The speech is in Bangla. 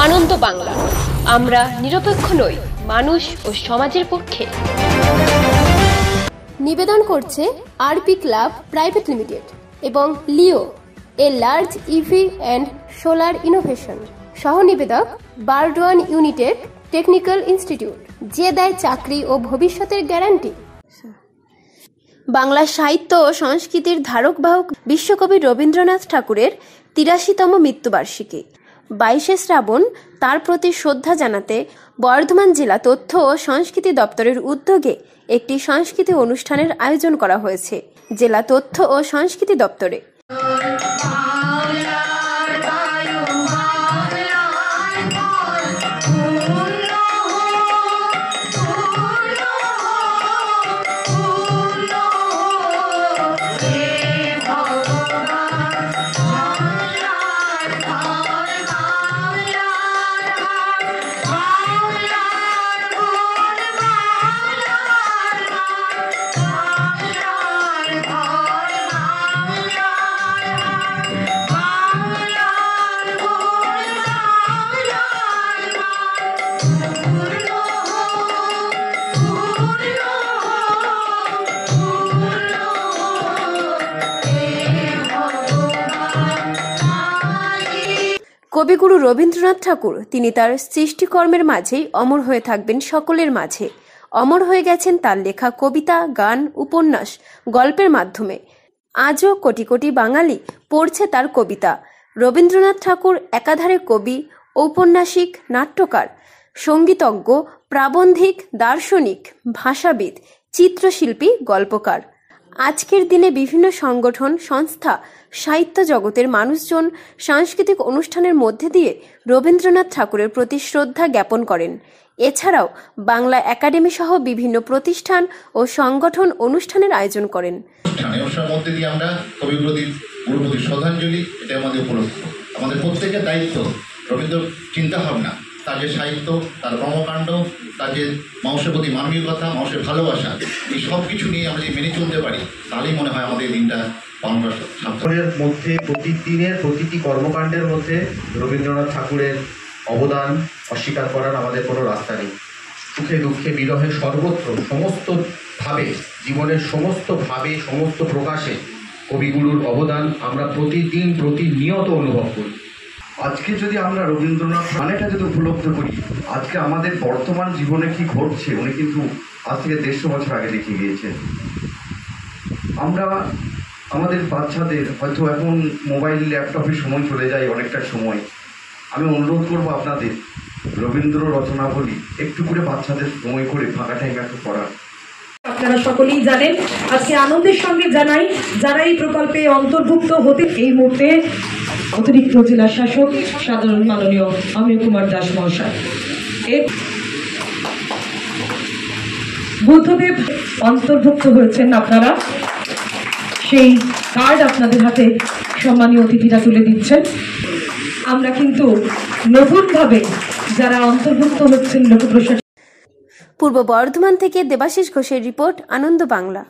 আনন্দ বাংলা, আমরা নিরপেক্ষ নই, মানুষ ও সমাজের পক্ষে। নিবেদন করছে আরপি ক্লাব প্রাইভেট লিমিটেড এবং Leo, a large EV and solar innovation. সহ নিবেদক বারডোয়ান ইউনিটেক টেকনিক্যাল ইনস্টিটিউট, যে দেয় চাকরি ও ভবিষ্যতের গ্যারান্টি। বাংলা সাহিত্য ও সংস্কৃতির ধারক বাহক বিশ্বকবি রবীন্দ্রনাথ ঠাকুরের ৮৩তম মৃত্যুবার্ষিকী ২২শে শ্রাবণ, তার প্রতি শ্রদ্ধা জানাতে বর্ধমান জেলা তথ্য ও সংস্কৃতি দপ্তরের উদ্যোগে একটি সংস্কৃতি অনুষ্ঠানের আয়োজন করা হয়েছে জেলা তথ্য ও সংস্কৃতি দপ্তরে। কবিগুরু রবীন্দ্রনাথ ঠাকুর, তিনি তার সৃষ্টিকর্মের মাঝেই অমর হয়ে থাকবেন সকলের মাঝে। অমর হয়ে গেছেন তার লেখা কবিতা, গান, উপন্যাস, গল্পের মাধ্যমে। আজও কোটি কোটি বাঙালি পড়ছে তার কবিতা। রবীন্দ্রনাথ ঠাকুর একাধারে কবি, ঔপন্যাসিক, নাট্যকার, সঙ্গীতজ্ঞ, প্রাবন্ধিক, দার্শনিক, ভাষাবিদ, চিত্রশিল্পী, গল্পকার। আজকের দিনে বিভিন্ন সংগঠন, সংস্থা, সাহিত্য জগতের মানুষজন সাংস্কৃতিক অনুষ্ঠানের মধ্যে দিয়ে রবীন্দ্রনাথ ঠাকুরের প্রতি শ্রদ্ধা জ্ঞাপন করেন। এছাড়াও বাংলা একাডেমি সহ বিভিন্ন প্রতিষ্ঠান ও সংগঠন অনুষ্ঠানের আয়োজন করেন। মধ্যে দিয়ে আমরা কবিগুরুদের প্রতি শ্রদ্ধাঞ্জলি, এটা আমাদের উপলক্ষ, আমাদের প্রত্যেকের দায়িত্ব। রবীন্দ্র চিন্তা ভাবনা, তার যে সাহিত্য, তার কর্মকাণ্ড, তার যে মানুষের প্রতি মানবিকতা, মানুষের ভালোবাসা, এই সব কিছু নিয়ে আমরা যদি মেনে চলতে পারি, তাহলেই মনে হয় আমাদের দিনটা পালন করার মধ্যে প্রতিদিনের প্রতিটি কর্মকাণ্ডের মধ্যে রবীন্দ্রনাথ ঠাকুরের অবদান অস্বীকার করার আমাদের কোনো রাস্তা নেই। সুখে দুঃখে বিরহে সর্বত্র সমস্ত ভাবে, জীবনের সমস্ত ভাবে, সমস্ত প্রকাশে কবিগুরুর অবদান আমরা প্রতিদিন প্রতিনিয়ত অনুভব করি। আজকে যদি আমরা রবীন্দ্রনাথ মানেটা যদি উপলব্ধ করি, আজকে আমাদের বর্তমান জীবনে কি ঘটছে উনি কিন্তু আজ থেকে ১৫০ বছর আগে দেখিয়ে গিয়েছেন। আমরা আমাদের বাচ্চাদের হয়তো এখন মোবাইল ল্যাপটপে সময় চলে যায়, অনেকটা সময়। আমি অনুরোধ করবো আপনাদের রবীন্দ্র রচনাবলী একটু করে বাচ্চাদের সময় করে ফাঁকা টাইম একটু পড়ার। আপনারা সকলেই জানেন, আজকে আনন্দের সঙ্গে জানাই যারা এই প্রকল্পে অন্তর্ভুক্ত হতে এই মুহূর্তে অতিরিক্ত জেলা শাসক সাধারণ মাননীয় অমিয় কুমার দাস মহাশয়, বুদ্ধদেব অন্তর্ভুক্ত হয়েছেন। আপনারা সেই কার্ড আপনাদের হাতে সম্মানীয় অতিথিরা তুলে দিচ্ছেন। আমরা কিন্তু নতুনভাবে যারা অন্তর্ভুক্ত হচ্ছেন লোক প্রশাসন। পূর্ব বর্ধমান থেকে দেবাশিস ঘোষের রিপোর্ট, আনন্দ বাংলা।